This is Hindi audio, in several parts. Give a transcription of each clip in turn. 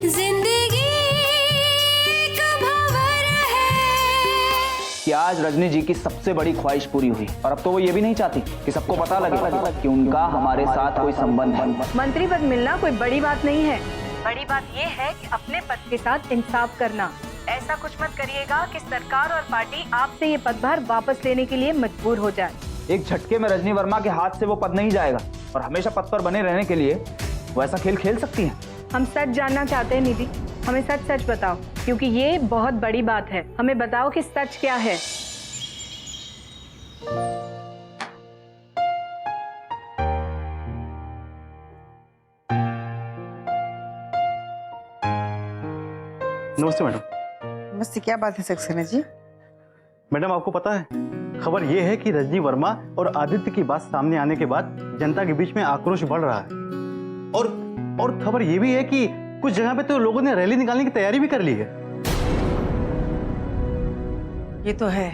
जिंदगी का भंवर है कि आज रजनी जी की सबसे बड़ी ख्वाहिश पूरी हुई और अब तो वो ये भी नहीं चाहती कि सबको पता लगे कि उनका हमारे साथ कोई संबंध है। मंत्री पद मिलना कोई बड़ी बात नहीं है। बड़ी बात ये है कि अपने पद के साथ इंसाफ करना। ऐसा कुछ मत करिएगा कि सरकार और पार्टी आपसे ये पदभार वापस लेने के लिए मजबूर हो जाए। एक झटके में रजनी वर्मा के हाथ से वो पद नहीं जाएगा और हमेशा पद पर बने रहने के लिए वो ऐसा खेल खेल सकती हैं। हम सच जानना चाहते हैं निधि, हमें सच सच बताओ, क्योंकि ये बहुत बड़ी बात है। हमें बताओ कि सच क्या है। नमस्ते मैडम। नमस्ते। क्या बात है सक्सेना जी? मैडम आपको पता है, खबर यह है कि रजनी वर्मा और आदित्य की बात सामने आने के बाद जनता के बीच में आक्रोश बढ़ रहा है और खबर यह भी है कि कुछ जगह पे तो लोगों ने रैली निकालने की तैयारी भी कर ली है। ये तो है,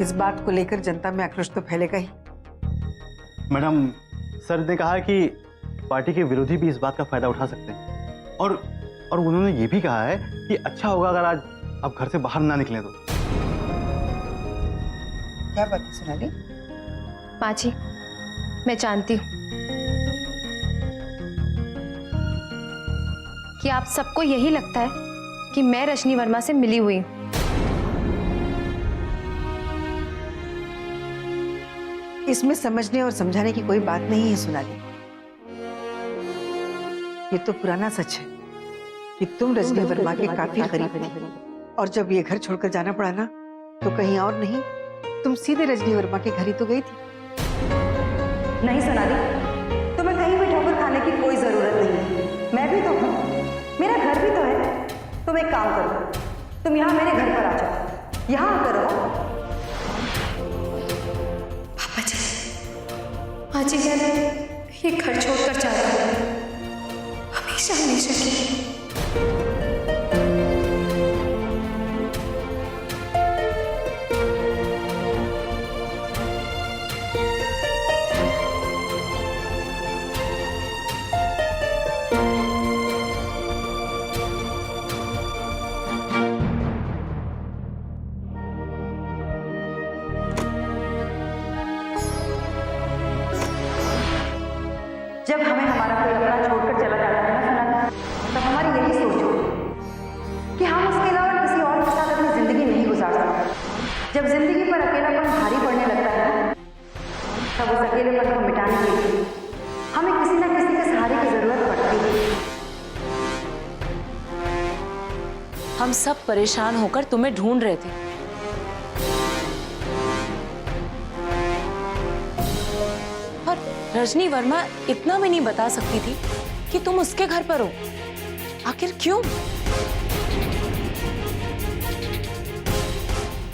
इस बात को लेकर जनता में आक्रोश तो फैलेगा ही। मैडम, सर ने कहा कि पार्टी के विरोधी भी इस बात का फायदा उठा सकते हैं और उन्होंने ये भी कहा है कि अच्छा होगा अगर आज आप घर से बाहर ना निकलें तो। क्या बात है सोनाली? माँ जी, मैं जानती हूँ कि आप सबको यही लगता है कि मैं रजनी वर्मा से मिली हुई हूँ। इसमें समझने और समझाने की कोई बात नहीं है सोनाली। ये तो पुराना सच है कि तुम रजनी वर्मा के काफी करीब थे और जब ये घर छोड़कर जाना पड़ा ना, तो कहीं और नहीं, तुम सीधे रजनी वर्मा के घर ही तो गई थी। नहीं सोनाली, तुम्हें कहीं भी ठोकर खाने की कोई जरूरत नहीं। मैं भी तो हूँ, मेरा घर भी तो है। तुम एक काम करो, तुम यहाँ मेरे घर पर आ जाओ, यहाँ आकर रहो। पापा जी, माँ जी कह रहे हैं ये घर छोड़कर जा रहा है हमेशा हमेशा के लिए। जब हमें हमारा कोई अपना छोड़कर चला जाता है ना सोनाली, तब हमारी यही सोच हो कि हम उसके अलावा किसी और के साथ अपनी जिंदगी नहीं गुजार सकते। जब जिंदगी पर अकेलापन भारी पड़ने लगता है, तब उस अकेलेपन को मिटाने के लिए हमें किसी न किसी के सहारे की जरूरत पड़ती है। हम सब परेशान होकर तुम्हें ढूंढ रहे थे। और रजनी वर्मा इतना भी नहीं बता सकती थी कि तुम उसके घर पर हो। आखिर क्यों?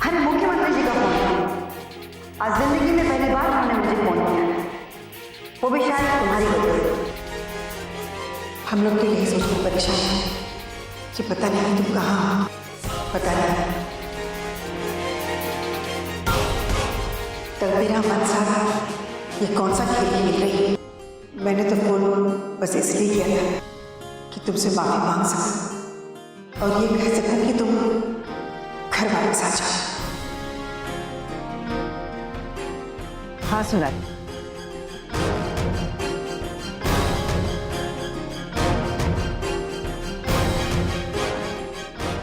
हमें मुख्यमंत्री जी का फोन किया। आज जिंदगी में पहली बार उन्होंने मुझे फोन किया, वो भी शायद तुम्हारी वजह से। हम लोग तो यही सोचकर परेशान हैं कि पता नहीं तुम कहाँ हो, पता नहीं तकदीरा मनसा ये कौन सा खेल खेल रही है। मैंने तो फोन बस इसलिए किया था कि तुमसे माफी मांग सकूं और ये कह सकूं कि तुम घर वापस आ जाओ। हाँ सोनाली,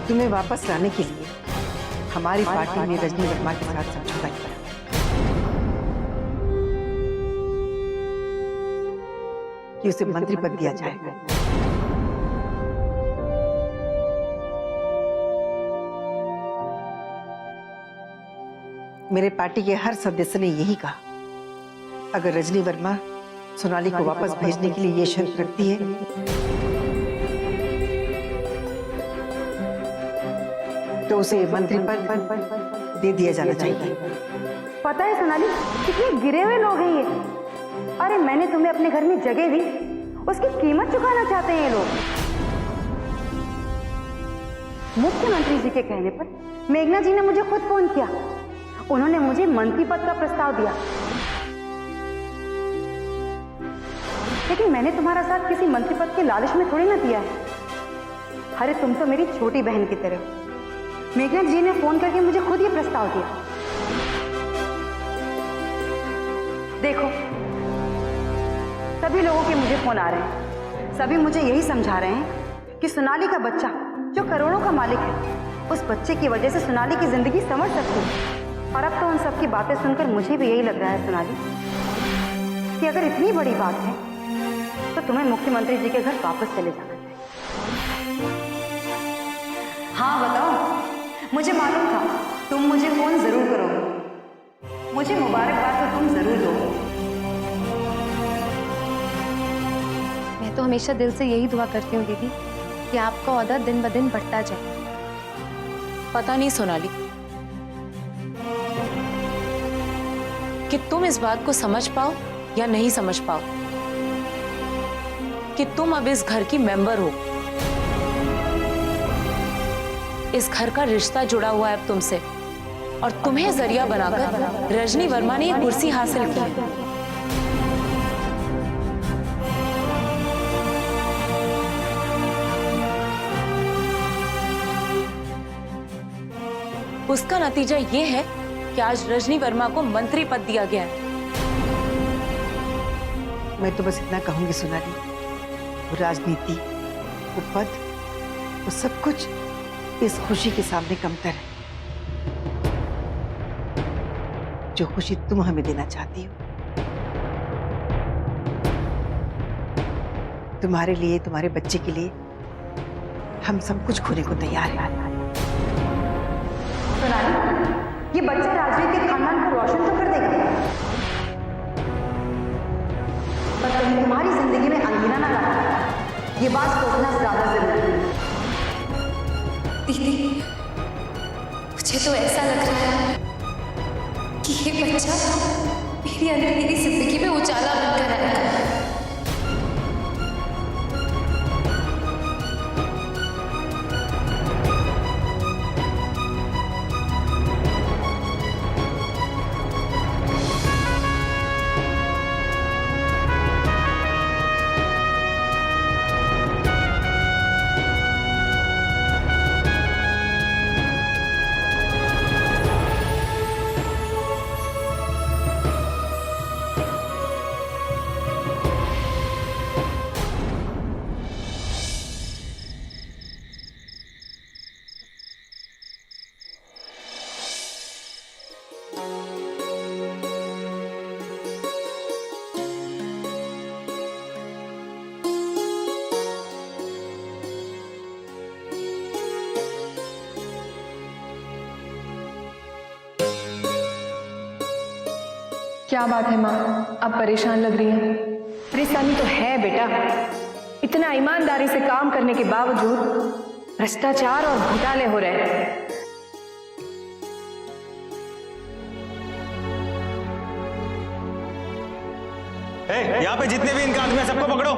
तुम्हें वापस लाने के लिए हमारी पार्टी ने रजनी वर्मा के साथ समझौता किया कि उसे मंत्री पद दिया जाएगा। मेरे पार्टी के हर सदस्य ने यही कहा, अगर रजनी वर्मा सोनाली को वापस भेजने के लिए ये शर्त रखती है तो उसे मंत्री पद दे दिया जाना चाहिए। पता है सोनाली, कितने गिरे हुए लोग हैं ये। अरे मैंने तुम्हें अपने घर में जगह दी, उसकी कीमत चुकाना चाहते हैं ये लोग। मुख्यमंत्री जी के कहने पर मेघना जी ने मुझे खुद फोन किया। उन्होंने मुझे मंत्री पद का प्रस्ताव दिया, लेकिन मैंने तुम्हारा साथ किसी मंत्री पद के लालच में थोड़ी ना दिया है। अरे तुम तो मेरी छोटी बहन की तरह हो। मेघनाथ जी ने फोन करके मुझे खुद ये प्रस्ताव दिया। देखो, सभी लोगों के मुझे फोन आ रहे हैं, सभी मुझे यही समझा रहे हैं कि सोनाली का बच्चा जो करोड़ों का मालिक है, उस बच्चे की वजह से सोनाली की जिंदगी संवर सकती है। और अब तो उन सब की बातें सुनकर मुझे भी यही लग रहा है सोनाली, कि अगर इतनी बड़ी बात है तो तुम्हें मुख्यमंत्री जी के घर वापस चले जाना चाहिए। हाँ बताओ, मुझे मालूम था तुम मुझे फोन जरूर करोगे, मुझे मुबारकबाद तो तुम जरूर दोगे। मैं तो हमेशा दिल से यही दुआ करती हूँ दीदी कि आपका ओहदा दिन ब दिन बढ़ता जाए। पता नहीं सोनाली कि तुम इस बात को समझ पाओ या नहीं समझ पाओ कि तुम अब इस घर की मेंबर हो। इस घर का रिश्ता जुड़ा हुआ है अब तुमसे, और तुम्हें जरिया बनाकर रजनी वर्मा ने ये कुर्सी हासिल की है। उसका नतीजा ये है कि आज रजनी वर्मा को मंत्री पद दिया गया है। मैं तो बस इतना कहूंगी सोनाली, वो राजनीति, वो पद, वो सब कुछ इस खुशी के सामने कमतर है जो खुशी तुम हमें देना चाहती हो। तुम्हारे लिए, तुम्हारे बच्चे के लिए हम सब कुछ खोने को तैयार हैं। सोनाली, ये बच्चा राजनीतिक खानदान को रोशन तो कर देगा, पर कहीं तुम्हारी जिंदगी में अंगीना ना लाए, ये बात सोचना ज्यादा जरूरी है। दीदी, मुझे तो ऐसा लग रहा है कि ये बच्चा मेरी अंधेरी जिंदगी में उजाला बनकर आएगा। क्या बात है माँ, आप परेशान लग रही हैं। परेशानी तो है बेटा, इतना ईमानदारी से काम करने के बावजूद भ्रष्टाचार और घोटाले हो रहे हैं। यहाँ पे जितने भी इनका आदमी है सबको पकड़ो।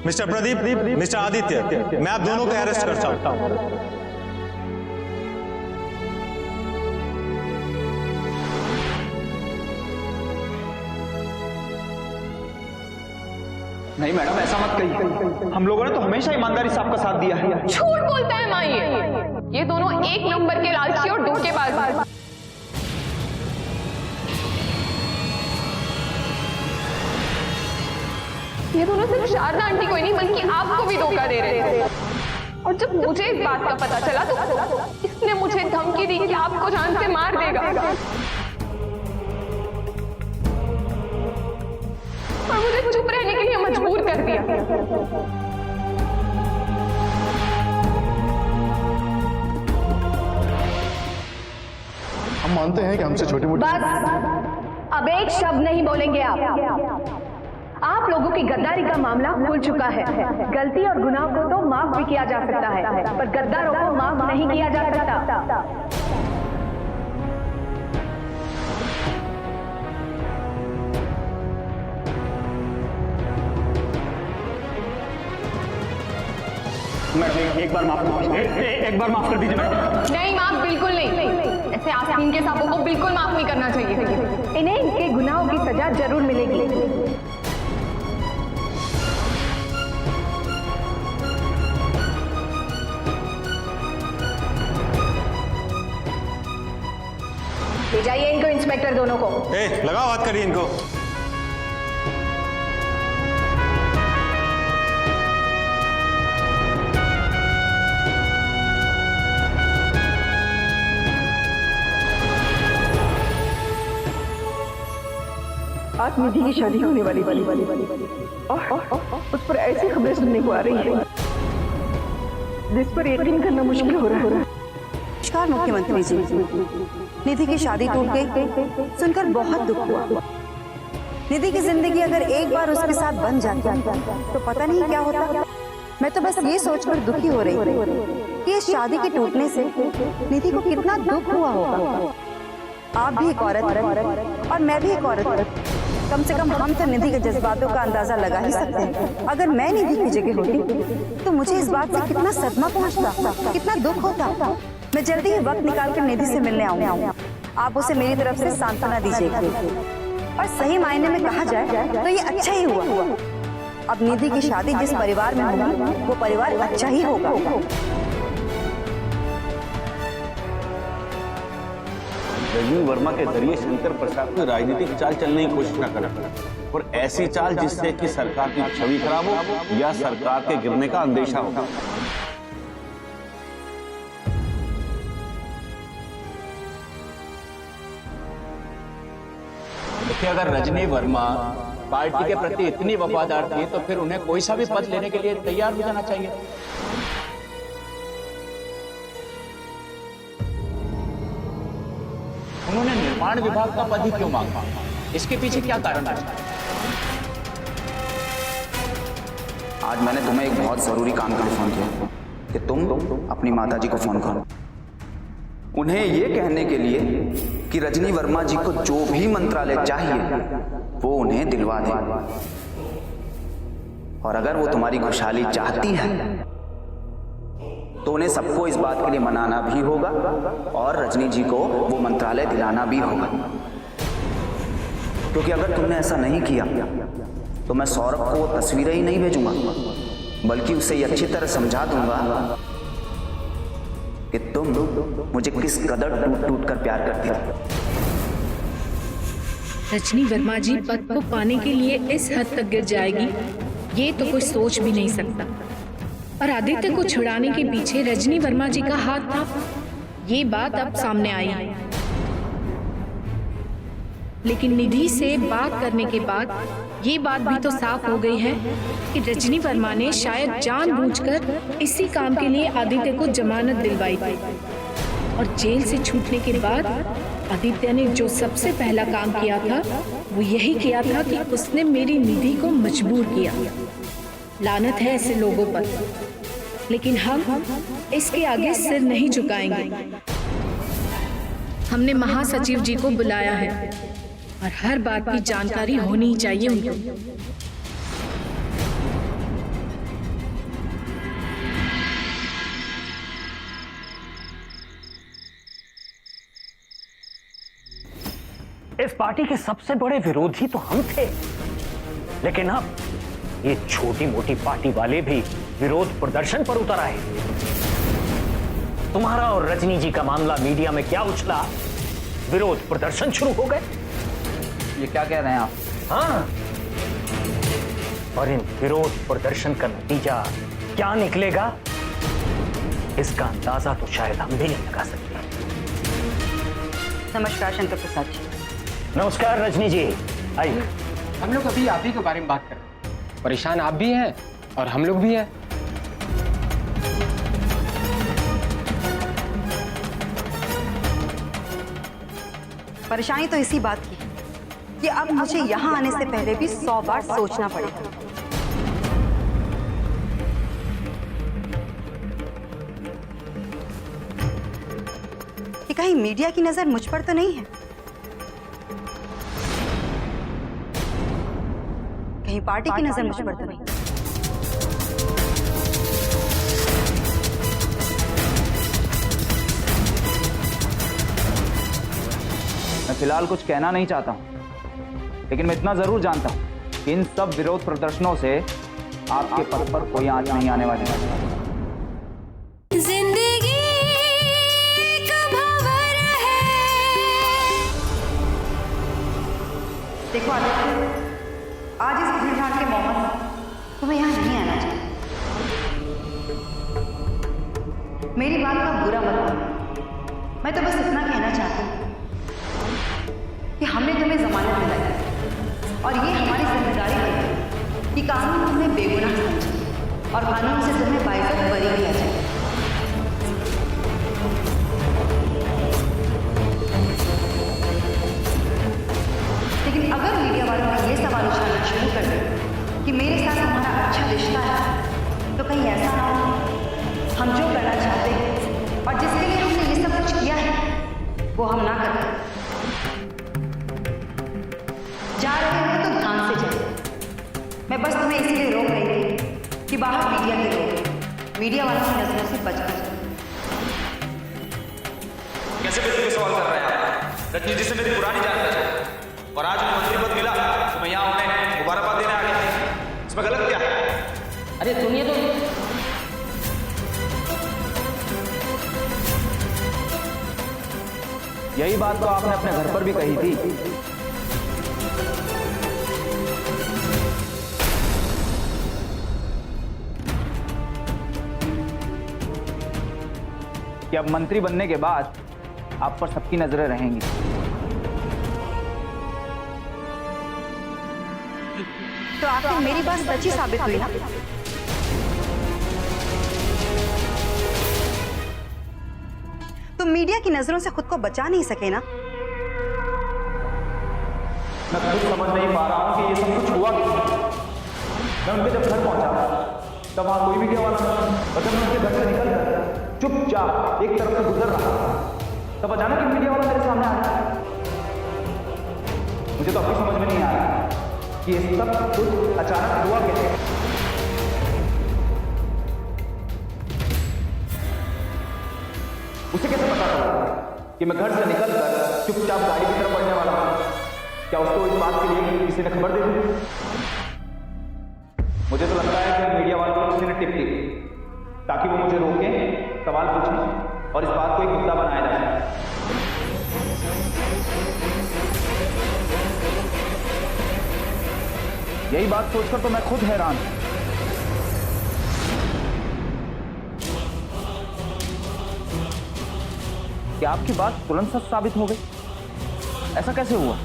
मिस्टर प्रदीप, मिस्टर आदित्य, मैं आप दोनों को अरेस्ट कर सकता हूँ। नहीं मैडम, ऐसा मत कहिए, हम लोगों ने तो हमेशा ईमानदारी से आपका साथ दिया है। झूठ बोलता है माँ, ये दोनों एक नंबर के लालची और धोखेबाज। ये दोनों सिर्फ शारदा आंटी को ही नहीं बल्कि आपको भी धोखा दे रहे थे। और जब मुझे इस बात का पता चला तो इसने मुझे धमकी दी कि आपको जान से मार देगा, और मुझे चुप रहने के लिए मजबूर कर दिया। हम मानते हैं कि हमसे छोटी मोटी बस अब एक शब्द नहीं बोलेंगे आप लोगों की गद्दारी का मामला खुल चुका है। गलती और गुनाह को तो माफ भी किया जा सकता है, पर गद्दारों को माफ नहीं किया जा सकता। मैडम एक बार माफ कर दीजिए मैडम। नहीं माफ बिल्कुल नहीं, ऐसे आस्तीन के सांपों को बिल्कुल माफ नहीं करना चाहिए। इन्हें इनके गुनाहों की सजा जरूर मिलेगी। इंस्पेक्टर दोनों को। लगाओ हाथ करिए इनको। आज निधि की शादी होने वाली और उस पर ऐसी खबरें सुनने को आ रही है जिस पर यकीन करना मुश्किल हो रहा है। नमस्कार मुख्यमंत्री जी, निधि की शादी टूट गई सुनकर बहुत दुख हुआ। निधि की जिंदगी अगर एक बार उसके साथ बन जाती तो पता नहीं क्या होता। मैं तो बस ये सोचकर दुखी हो रही कि इस शादी के टूटने से निधि को कितना दुख हुआ होगा। आप भी एक औरत और मैं भी एक औरत, कम से कम हम तो निधि के जज्बातों का अंदाजा लगा ही सकते हैं। अगर मैं निधि की जगह होती तो मुझे इस बात से कितना सदमा पहुंचता, कितना दुख होता। मैं जल्दी ही वक्त निकालकर निधि से मिलने आऊंगी। आप उसे मेरी तरफ से सांत्वना दीजिएगा और सही मायने में कहा जाए तो ये अच्छा ही हुआ। अब निधि की शादी जिस परिवार में होगी वो परिवार अच्छा ही होगा। रजनी वर्मा के जरिए शंकर प्रसाद को राजनीतिक चाल चलने की कोशिश न करें और ऐसी चाल जिससे कि सरकार की छवि खराब हो या सरकार के गिरने का अंदेशा हो। देखिए, अगर रजनी वर्मा पार्टी के प्रति इतनी वफादार थी तो फिर उन्हें कोई सा भी पद लेने के लिए तैयार हो जाना चाहिए। उन्होंने निर्माण विभाग का पद ही क्यों मांगा? इसके पीछे क्या कारण है? आज मैंने तुम्हें एक बहुत जरूरी काम के लिए फोन किया कि तुम अपनी माताजी को फोन करो, उन्हें यह कहने के लिए कि रजनी वर्मा जी को जो भी मंत्रालय चाहिए वो उन्हें दिलवा दे। और अगर वो तुम्हारी खुशहाली चाहती है तो उन्हें सबको इस बात के लिए मनाना भी होगा और रजनी जी को वो मंत्रालय दिलाना भी होगा। क्योंकि अगर तुमने ऐसा नहीं किया तो मैं सौरभ को वो तस्वीरें ही नहीं भेजूंगा, बल्कि उसे ये अच्छी तरह समझा दूंगा कि तुम मुझे किस कदर टूट टूट कर प्यार करती हो। रजनी वर्मा जी पद को पाने के लिए इस हद तक गिर जाएगी ये तो कोई सोच भी नहीं सकता। और आदित्य को छुड़ाने के पीछे रजनी वर्मा जी का हाथ था, ये बात अब सामने आई है। लेकिन निधि से बात करने के बाद ये बात भी तो साफ हो गई है कि रजनी वर्मा ने शायद जानबूझकर इसी काम के लिए आदित्य को जमानत दिलवाई थी। और जेल से छूटने के बाद आदित्य ने जो सबसे पहला काम किया था वो यही किया था कि उसने मेरी निधि को मजबूर किया। लानत है ऐसे लोगों पर, लेकिन हम इसके आगे सिर नहीं झुकाएंगे। हमने महासचिव जी को बुलाया है और हर बात की जानकारी होनी ही चाहिए उनको। इस पार्टी के सबसे बड़े विरोधी तो हम थे, लेकिन अब ये छोटी मोटी पार्टी वाले भी विरोध प्रदर्शन पर उतर आए। तुम्हारा और रजनी जी का मामला मीडिया में क्या उछला, विरोध प्रदर्शन शुरू हो गए। ये क्या कह रहे हैं आप? हाँ, और इन विरोध प्रदर्शन का नतीजा क्या निकलेगा इसका अंदाजा तो शायद हम भी नहीं लगा सकते। नमस्कार शंकर प्रसाद जी। नमस्कार रजनी जी, आइए। हम लोग अभी आप ही के बारे में बात कर रहे हैं। परेशान आप भी हैं और हम लोग भी हैं। परेशानी तो इसी बात की कि अब मुझे यहाँ आने से पहले भी 100 बार सोचना पड़ेगा। कि कहीं मीडिया की नजर मुझ पर तो नहीं है, कहीं पार्टी की नजर मुझ पर तो नहीं। मैं फिलहाल कुछ कहना नहीं चाहता हूं, लेकिन मैं इतना जरूर जानता हूं कि इन सब विरोध प्रदर्शनों से आपके पद पर कोई आंच नहीं आने वाली है। देखो आदित्य, आज इस भीड़ भाड़ के मोहम्मद तुम्हें यहाँ नहीं आना चाहिए। मेरी बात का बुरा मत मानो। मैं तो बस इतना कहना चाहती हूँ कि हमने तुम्हें जमानत दिलाई और ये हमारी जिम्मेदारी बनती कि कानून तुम्हें बेगुनाह समझे और कानून से तुम्हें बाइज्जत बरी किया जाए। लेकिन अगर मीडिया वालों ने ये सवाल उछालना शुरू कर दिया कि मेरे साथ हमारा अच्छा रिश्ता है, तो कहीं ऐसा ना हो हम जो करना चाहते हैं और जिसके लिए हमने ये सब कुछ किया है वो हम ना करें। जा रहे हो तो ध्यान से जाए। मैं बस तुम्हें इसीलिए रोक रही थी कि बाहर मीडिया के लोग मीडिया वालों की नजरों से बच कर जाए। कैसे बेइज्जती का सवाल कर रहे हैं आप? रजनी जी से मेरी पुरानी जान है और आज मुझे मंत्री पद मिला तो मैं यहाँ उन्हें मुबारकबाद देने आ गया। इसमें गलत क्या है? अरे सुनिए तो, यही बात तो आपने अपने घर पर भी कही थी। कि अब मंत्री बनने के बाद आप पर सबकी नजरें रहेंगी। तो आखिर मेरी बात सच्ची साबित हुई ना? तुम मीडिया की नजरों से खुद को बचा नहीं सके ना? मैं खुद समझ नहीं पा रहा हूं कि ये सब कुछ हुआ क्यों। मैं उनके जब घर पहुंचा तब वहां कोई मीडिया वाला नहीं, और जब मैं उनके घर से निकल गया चुपचाप एक तरफ से गुजर रहा तब अचानक एक मीडिया वाला मेरे सामने आया। मुझे तो अभी समझ में नहीं आ रहा कि ये सब कुछ अचानक हुआ कैसे। उसे कैसे पता चला कि मैं घर से निकलकर चुपचाप गाड़ी की तरफ बढ़ने वाला हूं? क्या उसको इस बात के लिए किसी ने खबर दे दी? मुझे तो लगता है कि मीडिया वालों को किसी ने टिप दी ताकि वो मुझे रोकें, सवाल पूछें और इस बात को एक मुद्दा बनाया जा सके। यही बात सोचकर तो मैं खुद हैरान हूं। क्या आपकी बात तुरंत सच साबित हो गई? ऐसा कैसे हुआ?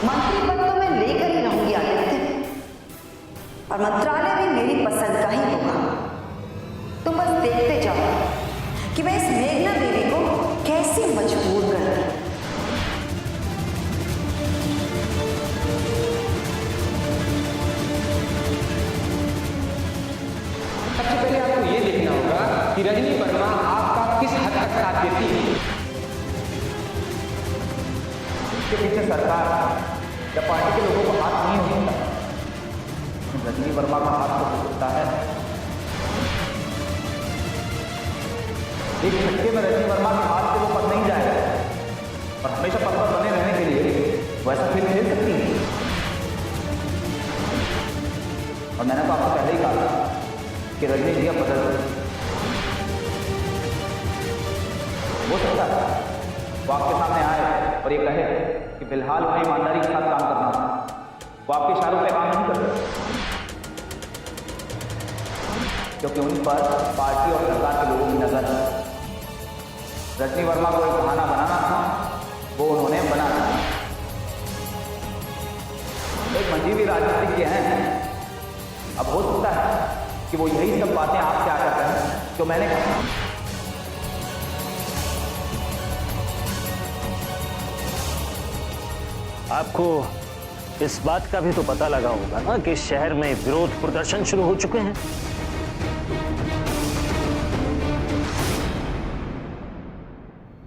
मंत्री पद तो मैं लेकर ही रहूंगी आदित्य, और मंत्रालय भी मेरी पसंद का ही होगा। तुम बस देखते जाओ कि मैं इस मेघना देवी को कैसे मजबूर करती हूं। सबसे पहले आपको ये देखना होगा कि रजनी वर्मा आपका किस हद तक साथ देती है। इसके पीछे सरकार या पार्टी के लोगों को हाथ नहीं हो सकता। रजनी वर्मा का हाथ तो हो सकता है। एक झटके में रजनी वर्मा के हाथ से वो पद नहीं जाएगा और हमेशा पद पर बने रहने के लिए वैसा खेल खेल सकती है। और मैंने तो आपको पहले ही कहा कि रजनी जी अब बदल हो सकता है वो आपके सामने आए और ये कहे कि फिलहाल उन्हें ईमानदारी के साथ काम करना था। वो आपके इशारों पे काम नहीं करते क्योंकि उन पर पार्टी और सरकार के लोगों की नजर है। रजनी वर्मा को एक बहाना बनाना था, वो उन्होंने बना दिया। एक मंजीवी राजनीतिज्ञ हैं। अब हो सकता है कि वो यही सब बातें आपसे आकर कहें जो मैंने कहा। आपको इस बात का भी तो पता लगा होगा ना कि शहर में विरोध प्रदर्शन शुरू हो चुके हैं।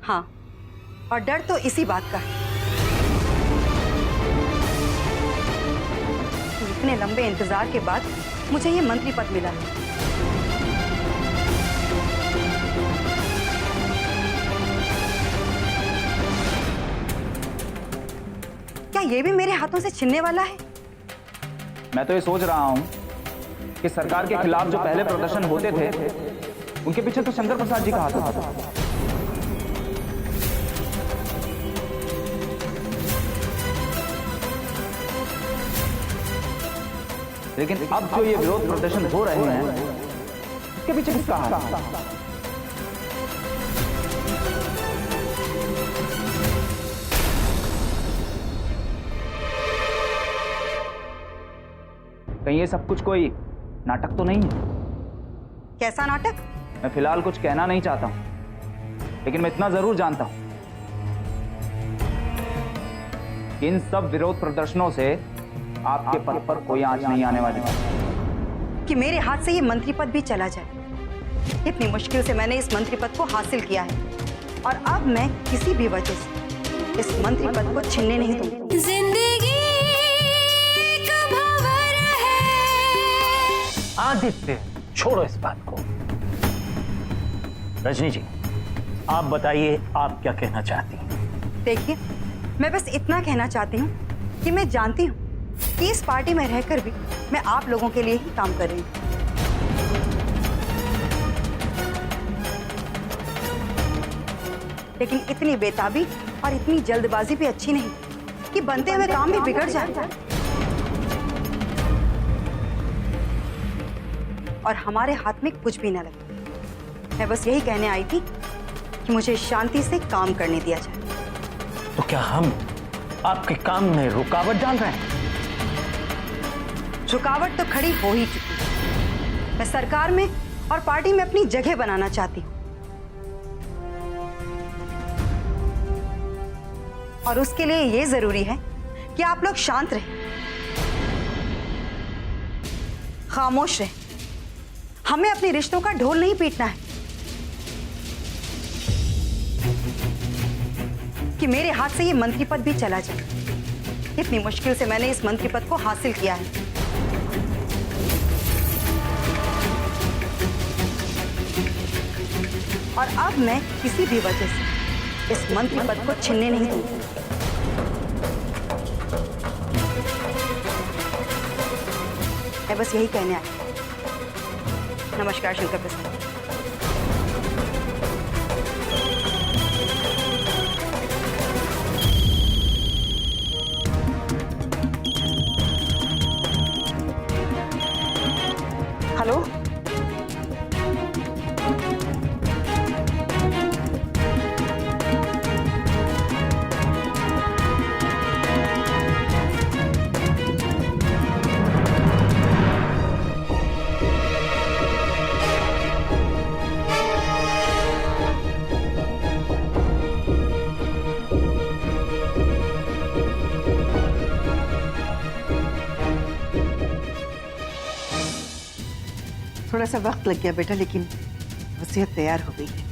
हाँ, और डर तो इसी बात का है। इतने लंबे इंतजार के बाद मुझे ये मंत्री पद मिला है। क्या ये भी मेरे हाथों से छिनने वाला है? मैं तो ये सोच रहा हूं कि सरकार के खिलाफ जो पहले प्रदर्शन होते थे उनके पीछे तो शंकर प्रसाद जी का हाथ होता था। लेकिन अब जो ये विरोध प्रदर्शन हो रहे हैं इसके पीछे किसका हाथ है? कहीं ये सब कुछ कोई नाटक तो नहीं है? कैसा नाटक? मैं फिलहाल कुछ कहना नहीं चाहता हूं, लेकिन मैं इतना जरूर जानता हूं कि इन सब विरोध प्रदर्शनों से आपके पद पर कोई आंच नहीं आने वाली। कि मेरे हाथ से ये मंत्री पद भी चला जाए। इतनी मुश्किल से मैंने इस मंत्री पद को हासिल किया है और अब मैं किसी भी वजह से इस मंत्री पद को छीनने नहीं दूंगी। जिंदगी आदित्य, छोड़ो इस बात को। रजनी जी, आप बताइए आप क्या कहना चाहती हैं? देखिए, मैं बस इतना कहना चाहती हूँ कि मैं जानती हूँ कि इस पार्टी में रहकर भी मैं आप लोगों के लिए ही काम कर रही हूँ। लेकिन इतनी बेताबी और इतनी जल्दबाजी भी अच्छी नहीं कि बनते हुए काम भी बिगड़ जाए और हमारे हाथ में कुछ भी न लगे। मैं बस यही कहने आई थी कि मुझे शांति से काम करने दिया जाए। तो क्या हम आपके काम में रुकावट डाल रहे हैं? रुकावट तो खड़ी हो ही चुकी है। मैं सरकार में और पार्टी में अपनी जगह बनाना चाहती हूँ और उसके लिए ये जरूरी है कि आप लोग शांत रहें, खामोश रहें। हमें अपने रिश्तों का ढोल नहीं पीटना है कि मेरे हाथ से ये मंत्री पद भी चला जाए। इतनी मुश्किल से मैंने इस मंत्री पद को हासिल किया है। और अब मैं किसी भी वजह से इस मंत्री पद को छीनने नहीं दूंगी। मैं बस यही कहने आई। नमस्कार शंकर प्रसाद। हेलो, थोड़ा सा वक्त लग गया बेटा, लेकिन वसीयत तैयार हो गई है।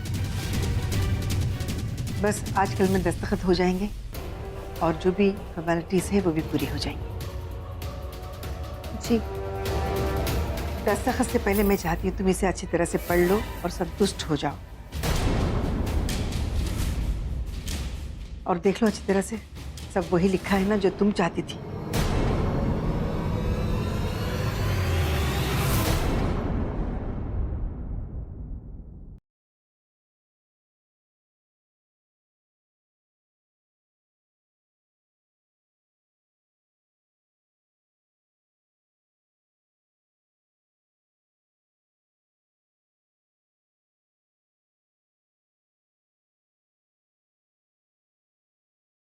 बस आज कल में दस्तखत हो जाएंगे और जो भी फॉर्मेलिटीज है वो भी पूरी हो जाएंगी। जी, दस्तखत से पहले मैं चाहती हूँ तुम इसे अच्छी तरह से पढ़ लो और संतुष्ट हो जाओ और देख लो अच्छी तरह से सब वही लिखा है ना जो तुम चाहती थी।